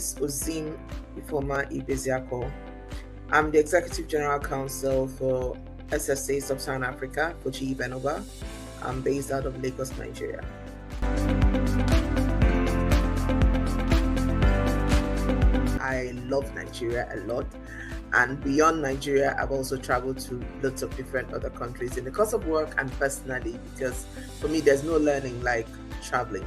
is Ozim Ifeoma Ibeziako. I'm the Executive General Counsel for SSA Sub-Saharan Africa for GE Vernova. I'm based out of Lagos, Nigeria. I love Nigeria a lot, and beyond Nigeria, I've also traveled to lots of different other countries in the course of work and personally, because for me, there's no learning like traveling.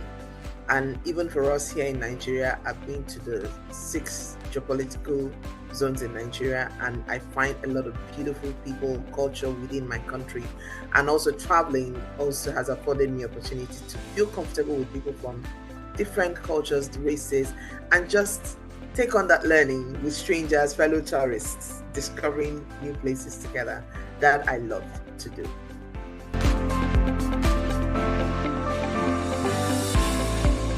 And even for us here in Nigeria, I've been to the 6 geopolitical zones in Nigeria, and I find a lot of beautiful people, culture within my country. And also traveling also has afforded me opportunity to feel comfortable with people from different cultures, races, and just take on that learning with strangers, fellow tourists, discovering new places together. That I love to do.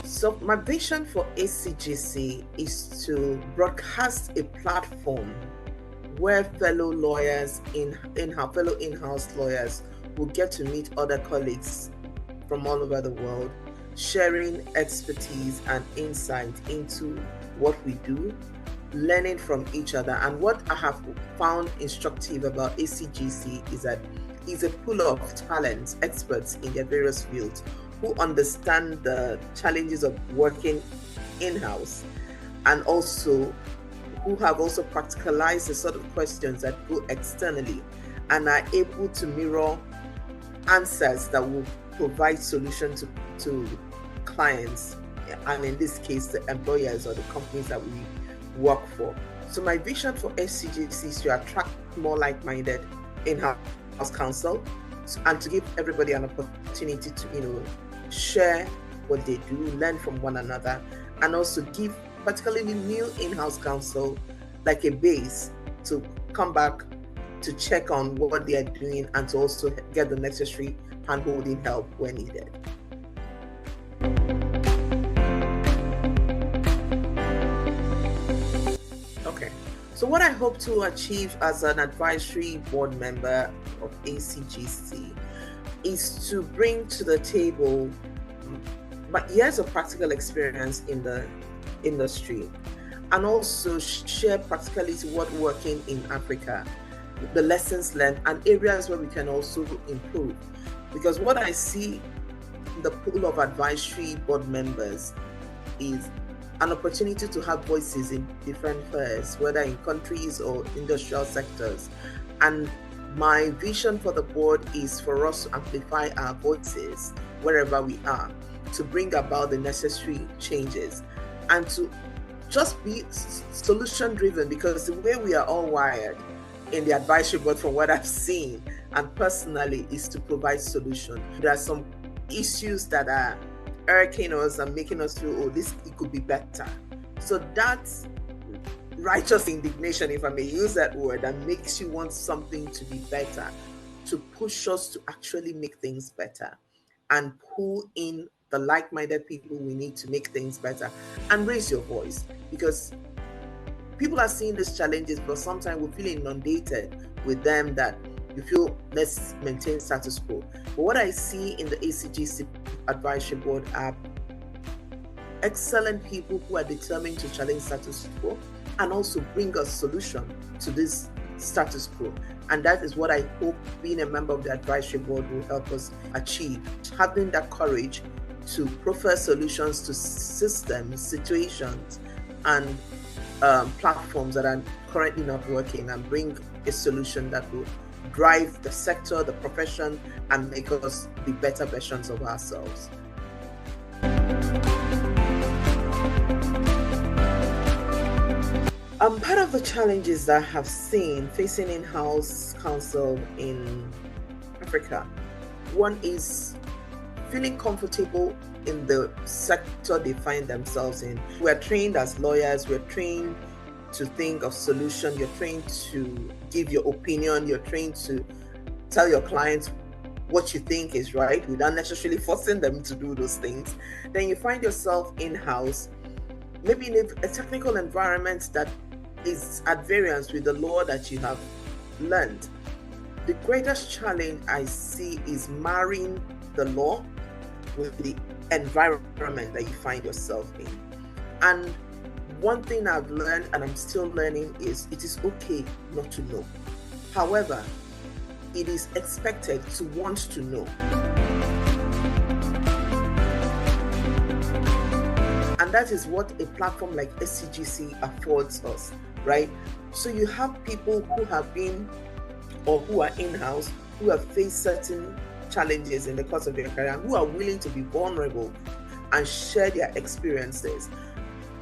So my vision for ACGC is to broadcast a platform where fellow lawyers, fellow in-house lawyers will get to meet other colleagues from all over the world, sharing expertise and insight into what we do, learning from each other. And what I have found instructive about ACGC is that it's a pool of talents, experts in their various fields, who understand the challenges of working in-house, and also who have also practicalized the sort of questions that go externally and are able to mirror answers that will provide solutions to clients, and in this case, the employers or the companies that we work for. So my vision for ACGC is to attract more like-minded in-house counsel and to give everybody an opportunity to, share what they do, learn from one another, and also give particularly new in-house counsel like a base to come back to check on what they are doing and to also get the necessary hand-holding help when needed. Okay, so what I hope to achieve as an advisory board member of ACGC is to bring to the table years of practical experience in the industry, and also share practically what working in Africa, the lessons learned, and areas where we can also improve. Because what I see in the pool of advisory board members is an opportunity to have voices in different spheres, whether in countries or industrial sectors. And my vision for the board is for us to amplify our voices wherever we are, to bring about the necessary changes, and to just be solution driven, because the way we are all wired in the advisory board, from what I've seen and personally, is to provide solutions. There are some issues that are irking us and making us feel, it could be better. So that's righteous indignation, if I may use that word, that makes you want something to be better, to push us to actually make things better and pull in the like-minded people we need to make things better, and raise your voice, because people are seeing these challenges, but sometimes we feel inundated with them that you feel let's maintain status quo. But what I see in the ACGC Advisory Board are excellent people who are determined to challenge status quo and also bring a solution to this status quo. And that is what I hope being a member of the advisory board will help us achieve, having that courage to proffer solutions to systems, situations, and platforms that are currently not working, and bring a solution that will drive the sector, the profession, and make us be better versions of ourselves. Part of the challenges that I have seen facing in-house counsel in Africa, one is feeling comfortable in the sector they find themselves in. We're trained as lawyers, we're trained to think of solutions, you're trained to give your opinion, you're trained to tell your clients what you think is right without necessarily forcing them to do those things. Then you find yourself in-house, maybe in a technical environment that is at variance with the law that you have learned. The greatest challenge I see is marrying the law with the environment that you find yourself in. And one thing I've learned, and I'm still learning, is it is okay not to know. However, it is expected to want to know. And that is what a platform like ACGC affords us, right? So you have people who have been or who are in-house, who have faced certain challenges in the course of their career, who are willing to be vulnerable and share their experiences.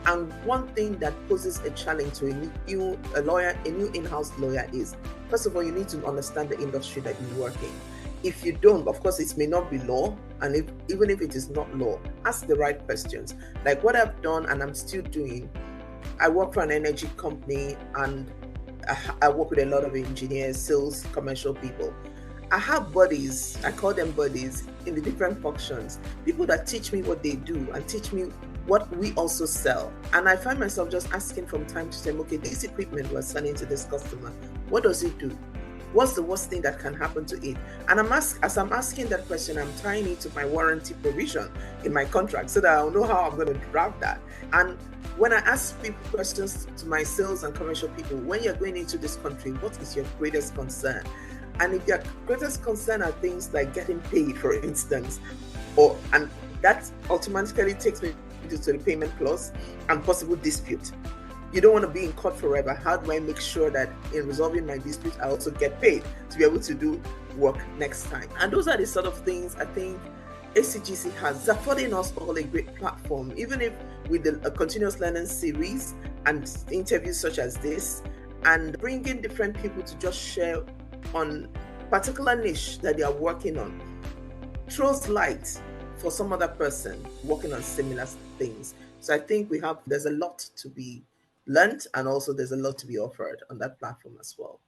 And one thing that poses a challenge to a new in-house lawyer is, first of all, you need to understand the industry that you work in. If you don't, of course, it may not be law, and even if it is not law, ask the right questions. Like what I've done and I'm still doing, I work for an energy company, and I work with a lot of engineers, sales, commercial people. I have buddies, I call them buddies, in the different functions, people that teach me what they do and teach me what we also sell. And I find myself just asking from time to time, okay, this equipment we're selling to this customer, what does it do? What's the worst thing that can happen to it? And as I'm asking that question, I'm tying it to my warranty provision in my contract so that I'll know how I'm going to draft that. And when I ask people questions, to my sales and commercial people, when you're going into this country, what is your greatest concern? And if your greatest concern are things like getting paid, for instance, and that automatically takes me to the payment clause and possible dispute. You don't want to be in court forever. How do I make sure that in resolving my dispute, I also get paid to be able to do work next time? And those are the sort of things I think ACGC has affording us all a great platform, even if with a continuous learning series and interviews such as this, and bringing different people to just share on particular niche that they are working on, throws light for some other person working on similar things. So I think there's a lot to be learned, and also there's a lot to be offered on that platform as well.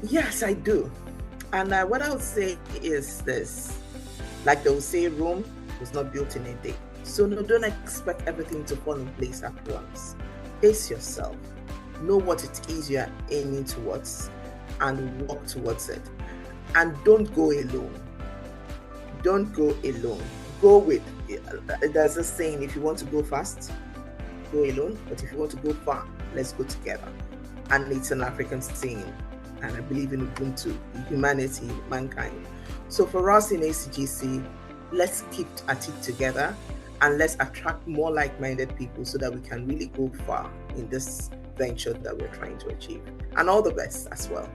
Yes, I do. And what I would say is this, like they will say, Rome was not built in a day. So no, don't expect everything to fall in place at once. Pace yourself. Know what it is you're aiming towards and work towards it. And don't go alone. Don't go alone. Go with, there's a saying, if you want to go fast, go alone. But if you want to go far, let's go together. And it's an African saying. And I believe in Ubuntu, humanity, mankind. So for us in ACGC, let's keep at it together, and let's attract more like-minded people so that we can really go far in this venture that we're trying to achieve. And all the best as well.